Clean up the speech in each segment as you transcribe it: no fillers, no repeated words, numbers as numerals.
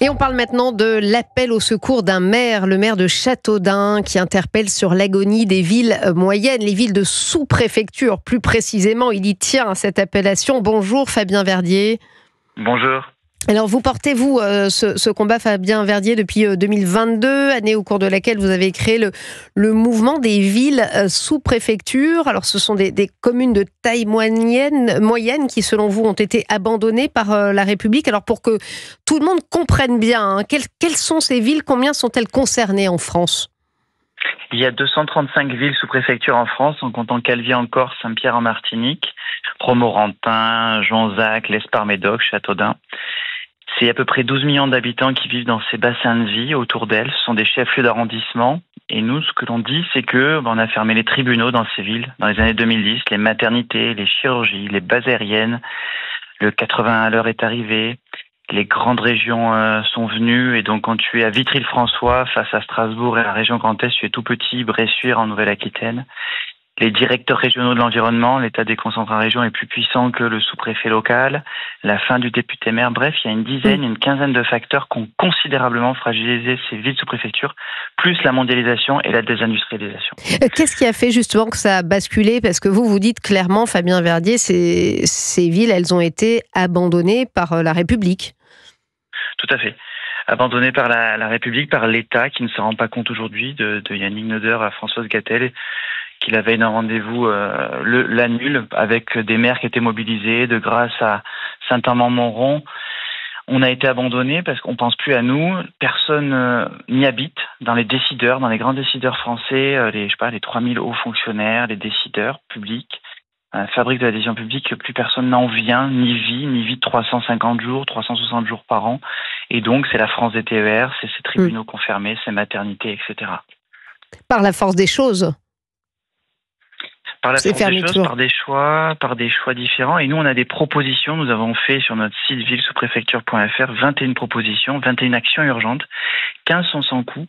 Et on parle maintenant de l'appel au secours d'un maire, le maire de Châteaudun, qui interpelle sur l'agonie des villes moyennes, les villes de sous-préfecture. Plus précisément, il y tient à cette appellation. Bonjour Fabien Verdier. Bonjour. Alors vous portez, ce combat, Fabien Verdier, depuis 2022, année au cours de laquelle vous avez créé le mouvement des villes sous-préfecture. Alors ce sont des communes de taille moyenne qui, selon vous, ont été abandonnées par la République. Alors pour que tout le monde comprenne bien, quelles sont ces villes, combien sont-elles concernées en France ? Il y a 235 villes sous-préfecture en France, en comptant Calvi en Corse, Saint-Pierre en Martinique, Romorantin, Jonzac, l'Espar-Médoc, Châteaudun. C'est à peu près 12 millions d'habitants qui vivent dans ces bassins de vie autour d'elles. Ce sont des chefs-lieux d'arrondissement. Et nous, ce que l'on dit, c'est que on a fermé les tribunaux dans ces villes dans les années 2010, les maternités, les chirurgies, les bases aériennes. Le 80 à l'heure est arrivé. Les grandes régions sont venues. Et donc, quand tu es à Vitry-le-François, face à Strasbourg et à la région Grand Est, tu es tout petit, Bressuire en Nouvelle-Aquitaine. Les directeurs régionaux de l'environnement, l'État déconcentré en région est plus puissant que le sous-préfet local, la fin du député-maire. Bref, il y a une quinzaine de facteurs qui ont considérablement fragilisé ces villes sous-préfecture, plus la mondialisation et la désindustrialisation. Qu'est-ce qui a fait justement que ça a basculé ? Parce que vous dites clairement, Fabien Verdier, ces villes, elles ont été abandonnées par la République. Tout à fait. Abandonné par la République, par l'État, qui ne se rend pas compte aujourd'hui, de Yannick Noder à Françoise Gatel, qui la veille d'un rendez-vous l'annule avec des maires qui étaient mobilisés, de Grasse à Saint-Amand-Montrond. On a été abandonné parce qu'on pense plus à nous. Personne n'y habite dans les décideurs, dans les grands décideurs français, les 3000 hauts fonctionnaires, les décideurs publics. Fabrique de la décision publique, plus personne n'en vient, ni vit 350 jours, 360 jours par an. Et donc, c'est la France des TER, c'est ces tribunaux confirmés, ces maternités, etc. Par la force des choses. Par la force des choses, par des choix différents. Et nous, on a des propositions. Nous avons fait sur notre site villesous-préfecture.fr 21 propositions, 21 actions urgentes. 15 sont sans coût.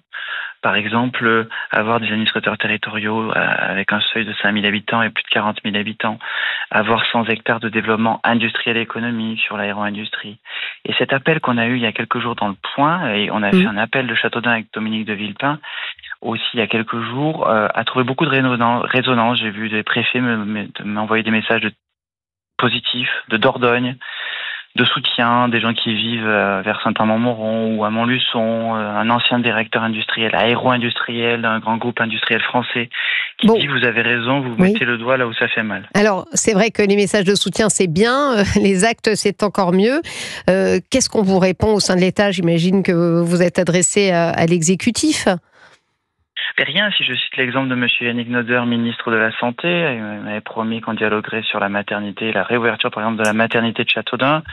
Par exemple, avoir des administrateurs territoriaux avec un seuil de 5000 habitants et plus de 40 000 habitants. Avoir 100 hectares de développement industriel et économique sur l'aéro-industrie. Et cet appel qu'on a eu il y a quelques jours dans le Point, et on a fait un appel de Châteaudun avec Dominique de Villepin, aussi il y a quelques jours, a trouvé beaucoup de résonance. J'ai vu des préfets m'envoyer des messages positifs, de Dordogne, de soutien, des gens qui vivent vers Saint-Amand-Montrond ou à Montluçon, un ancien directeur industriel, aéro-industriel d'un grand groupe industriel français, qui dit vous avez raison, vous mettez le doigt là où ça fait mal. Alors, c'est vrai que les messages de soutien, c'est bien, les actes, c'est encore mieux. Qu'est-ce qu'on vous répond au sein de l'État ? J'imagine que vous êtes adressé à l'exécutif. Mais rien, si je cite l'exemple de M. Yannick Noder, ministre de la Santé, il m'avait promis qu'on dialoguerait sur la maternité, la réouverture par exemple de la maternité de Châteaudun.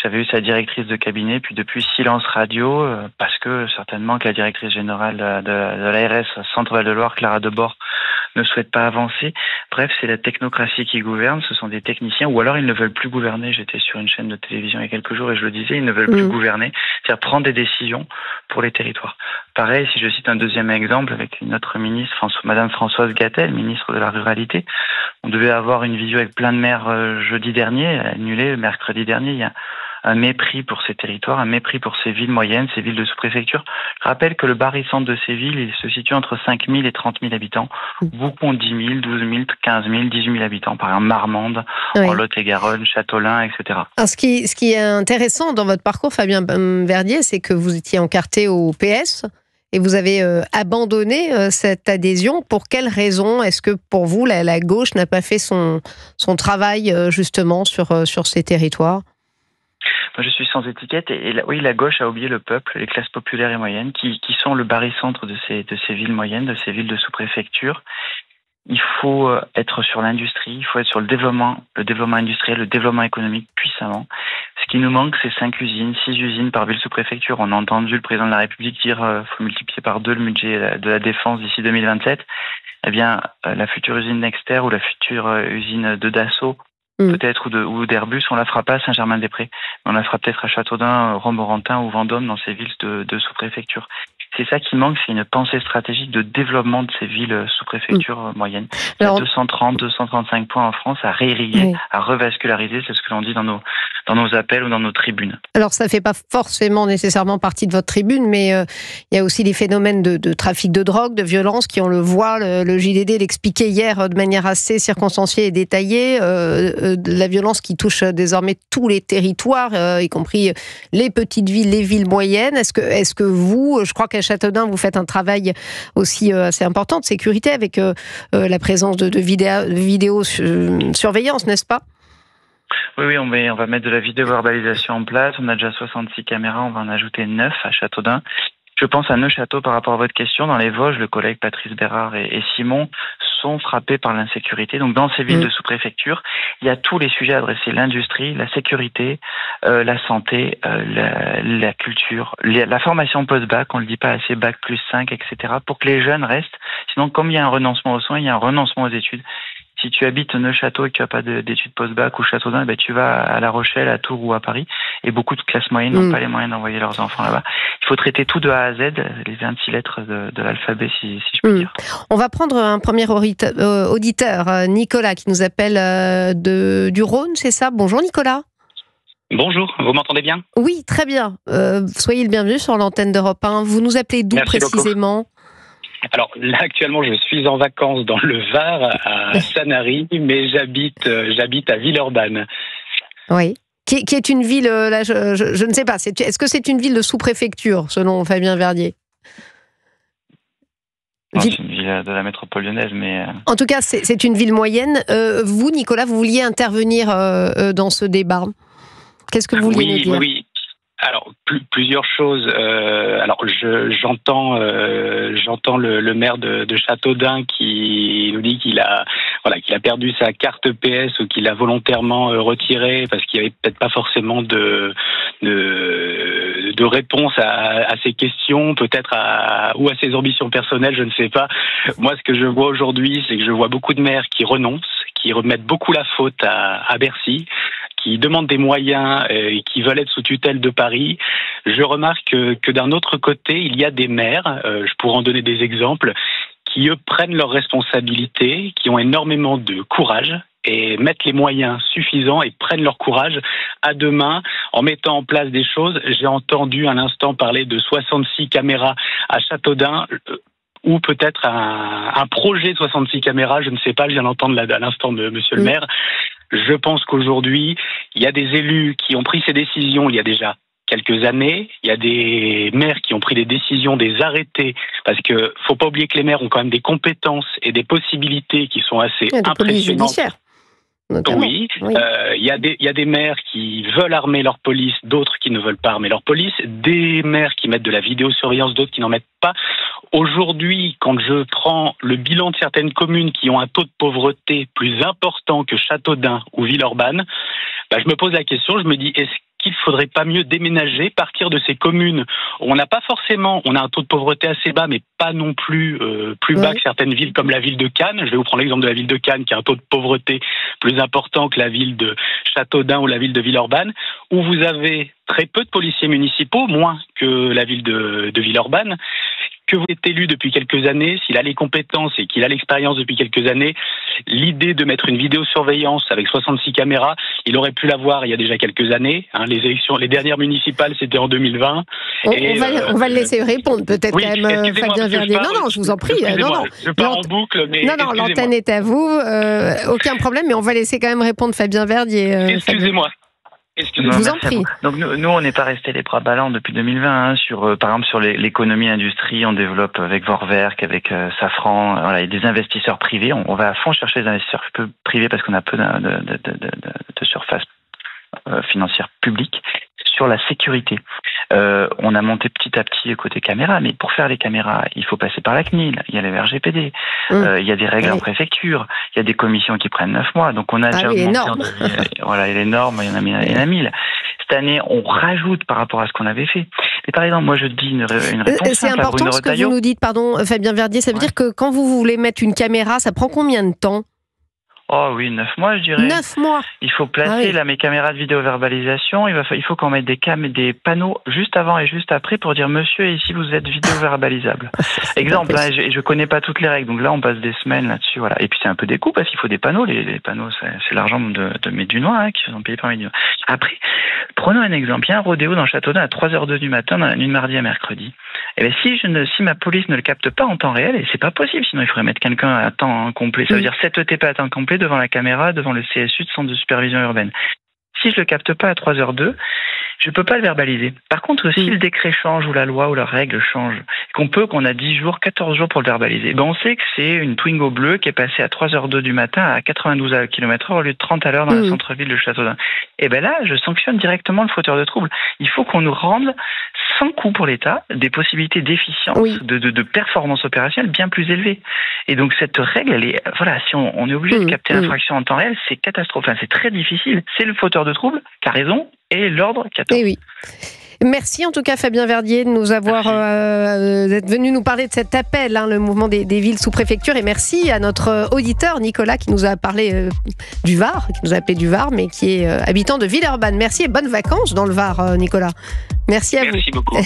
J'avais eu sa directrice de cabinet, puis depuis silence radio, parce que certainement que la directrice générale de l'ARS Centre-Val de Loire, Clara Debord, ne souhaite pas avancer. Bref, c'est la technocratie qui gouverne, ce sont des techniciens, ou alors ils ne veulent plus gouverner. J'étais sur une chaîne de télévision il y a quelques jours et je le disais, ils ne veulent plus gouverner, c'est-à-dire prendre des décisions pour les territoires. Pareil, si je cite un deuxième exemple avec une autre ministre, Madame Françoise Gatel, ministre de la Ruralité, on devait avoir une visio avec plein de maires jeudi dernier, annulé mercredi dernier. Il y a un mépris pour ces territoires, un mépris pour ces villes moyennes, ces villes de sous-préfecture. Je rappelle que le barycentre de ces villes, il se situe entre 5 000 et 30 000 habitants. Beaucoup ont 10 000, 12 000, 15 000, 18 000 habitants. Par exemple, Marmande, en Lot-et-Garonne, Châteaulin, etc. Alors, ce qui est intéressant dans votre parcours, Fabien Verdier, c'est que vous étiez encarté au PS et vous avez abandonné cette adhésion. Pour quelles raisons est-ce que, pour vous, la gauche n'a pas fait son travail, justement, sur ces territoires ? Moi, je suis sans étiquette et oui, la gauche a oublié le peuple, les classes populaires et moyennes, qui sont le barycentre de ces villes moyennes, de ces villes de sous-préfecture. Il faut être sur l'industrie, il faut être sur le développement industriel, le développement économique puissamment. Ce qui nous manque, c'est 5 usines, 6 usines par ville sous-préfecture. On a entendu le président de la République dire faut multiplier par 2 le budget de la défense d'ici 2027. Eh bien, la future usine Nexter ou la future usine de Dassault, peut-être, ou d'Airbus, on la fera pas à Saint-Germain-des-Prés. Mais on la fera peut-être à Châteaudun, Romorantin ou Vendôme, dans ces villes de sous-préfecture. c'est ça qui manque, c'est une pensée stratégique de développement de ces villes sous-préfectures moyennes. Il y a 230, 235 points en France à réirriguer, à revasculariser, c'est ce que l'on dit dans nos appels ou dans nos tribunes. Alors ça ne fait pas forcément nécessairement partie de votre tribune, mais il y a aussi des phénomènes de trafic de drogue, de violence, qui on le voit, le JDD l'expliquait hier de manière assez circonstanciée et détaillée, de la violence qui touche désormais tous les territoires, y compris les petites villes, les villes moyennes. Est-ce que vous, je crois qu'à Châteaudun, vous faites un travail aussi assez important de sécurité avec la présence de vidéosurveillance, n'est-ce pas ? Oui, on va mettre de la vidéo-verbalisation en place. On a déjà 66 caméras, on va en ajouter 9 à Châteaudun. Je pense à Neufchâteau par rapport à votre question. Dans les Vosges, le collègue Patrice Bérard et Simon sont frappés par l'insécurité. Donc dans ces villes de sous-préfecture, il y a tous les sujets adressés, l'industrie, la sécurité, la santé, la culture, la formation post-bac, on ne le dit pas assez, bac plus 5, etc., pour que les jeunes restent. Sinon, comme il y a un renoncement aux soins, il y a un renoncement aux études. Si tu habites Neufchâteau et que tu n'as pas d'études post-bac ou Châteaudun, tu vas à La Rochelle, à Tours ou à Paris. Et beaucoup de classes moyennes n'ont pas les moyens d'envoyer leurs enfants là-bas. Il faut traiter tout de A à Z, les 26 lettres de l'alphabet, si je puis dire. On va prendre un premier auditeur, Nicolas, qui nous appelle du Rhône, c'est ça ? Bonjour Nicolas. Bonjour, vous m'entendez bien ? Oui, très bien. Soyez le bienvenu sur l'antenne d'Europe 1. Vous nous appelez d'où précisément ? Alors là, actuellement, je suis en vacances dans le Var, à Sanary, mais j'habite à Villeurbanne. Oui. Qui est une ville, là, je ne sais pas, est-ce que c'est une ville de sous-préfecture, selon Fabien Verdier ? Non, c'est une ville de la métropole lyonnaise, mais... En tout cas, c'est une ville moyenne. Vous, Nicolas, vous vouliez intervenir dans ce débat. Qu'est-ce que vous vouliez nous dire ? Oui. Alors, plusieurs choses. Alors, j'entends le maire de Châteaudun qui nous dit qu'il a perdu sa carte PS ou qu'il l'a volontairement retirée parce qu'il n'y avait peut-être pas forcément de réponse à ses questions, peut-être ou à ses ambitions personnelles, je ne sais pas. Moi, ce que je vois aujourd'hui, c'est que je vois beaucoup de maires qui renoncent, qui remettent beaucoup la faute à Bercy, qui demandent des moyens et qui veulent être sous tutelle de Paris. Je remarque que d'un autre côté, il y a des maires, je pourrais en donner des exemples, qui eux prennent leurs responsabilités, qui ont énormément de courage et mettent les moyens suffisants et prennent leur courage à deux mains en mettant en place des choses. J'ai entendu à l'instant parler de 66 caméras à Châteaudun, ou peut-être un projet de 66 caméras, je ne sais pas, je viens d'entendre à l'instant de monsieur le maire. Je pense qu'aujourd'hui, il y a des élus qui ont pris ces décisions il y a déjà quelques années. Il y a des maires qui ont pris des décisions, des arrêtés, parce que faut pas oublier que les maires ont quand même des compétences et des possibilités qui sont assez impressionnantes. Oui, il y a des maires qui veulent armer leur police, d'autres qui ne veulent pas armer leur police, des maires qui mettent de la vidéosurveillance, d'autres qui n'en mettent pas. Aujourd'hui, quand je prends le bilan de certaines communes qui ont un taux de pauvreté plus important que Châteaudun ou Villeurbanne, je me pose la question, je me dis, est-ce qu'il ne faudrait pas mieux déménager, partir de ces communes où on n'a pas forcément, on a un taux de pauvreté assez bas, mais pas non plus bas que certaines villes comme la ville de Cannes. Je vais vous prendre l'exemple de la ville de Cannes qui a un taux de pauvreté plus important que la ville de Châteaudun ou la ville de Villeurbanne, où vous avez très peu de policiers municipaux, moins que la ville de Villeurbanne. Que vous êtes élu depuis quelques années, s'il a les compétences et qu'il a l'expérience depuis quelques années, l'idée de mettre une vidéosurveillance avec 66 caméras, il aurait pu l'avoir il y a déjà quelques années. Les dernières municipales, c'était en 2020. On va le laisser répondre, peut-être quand même, Fabien Verdier. Non, je vous en prie. Je pars en boucle, mais... Non, l'antenne est à vous. Aucun problème, mais on va laisser quand même répondre Fabien Verdier. Excusez-moi. Je vous en prie. Donc nous on n'est pas resté les bras ballants depuis 2020. Par exemple sur l'économie industrie, on développe avec Vorwerk, avec Safran, il y a des investisseurs privés. On va à fond chercher les investisseurs privés parce qu'on a peu de surface financière publique. Sur la sécurité, on a monté petit à petit côté caméra, mais pour faire les caméras, il faut passer par la CNIL, il y a les RGPD, il y a des règles en préfecture, il y a des commissions qui prennent 9 mois, donc on a déjà augmenté et les normes, il y en a 1000. Cette année, on rajoute par rapport à ce qu'on avait fait. Mais par exemple, moi je dis une réponse c'est simple important ce que vous nous dites, pardon Fabien Verdier, ça veut dire que quand vous voulez mettre une caméra, ça prend combien de temps ? Oh oui, 9 mois, je dirais. 9 mois. Il faut placer Ah oui. mes caméras de vidéo-verbalisation. Il faut qu'on mette des panneaux juste avant et juste après pour dire monsieur, ici vous êtes vidéo-verbalisable. Exemple, hein, je connais pas toutes les règles, donc là on passe des semaines là-dessus, voilà. Et puis c'est un peu des coûts parce qu'il faut des panneaux. Les panneaux, c'est l'argent de mes Dunois, hein, qui sont payés par mes Dunois. Après, prenons un exemple. Il y a un rodéo dans Châteaudun à 3h02 du matin, dans la nuit de mardi à mercredi. Et bien si ma police ne le capte pas en temps réel, et c'est pas possible, sinon il faudrait mettre quelqu'un à temps complet. Ça veut dire 7 ETP à temps complet devant la caméra, devant le CSU, Centre de supervision urbaine. Si je le capte pas à 3h02, je peux pas le verbaliser. Par contre, si le décret change ou la loi ou la règle change, qu'on a 10 jours, 14 jours pour le verbaliser, ben on sait que c'est une Twingo bleue qui est passée à 3h02 du matin à 92 km/h au lieu de 30 à l'heure dans le centre-ville de Châteaudun. Et ben là, je sanctionne directement le fauteur de trouble. Il faut qu'on nous rende sans coût pour l'État des possibilités d'efficience, de performance opérationnelle bien plus élevées. Et donc cette règle, elle est, voilà, si on est obligé de capter l'infraction en temps réel, c'est catastrophique. Enfin, c'est très difficile. C'est le fauteur de trouble qui a raison et l'ordre qui a tort. Eh oui. Merci en tout cas Fabien Verdier de nous avoir d'être venu nous parler de cet appel, le mouvement des villes sous préfecture, et merci à notre auditeur Nicolas qui nous a parlé du Var, qui nous a appelé du Var, mais qui est habitant de Villeurbanne. Merci et bonnes vacances dans le Var, Nicolas. Merci à vous. Merci beaucoup.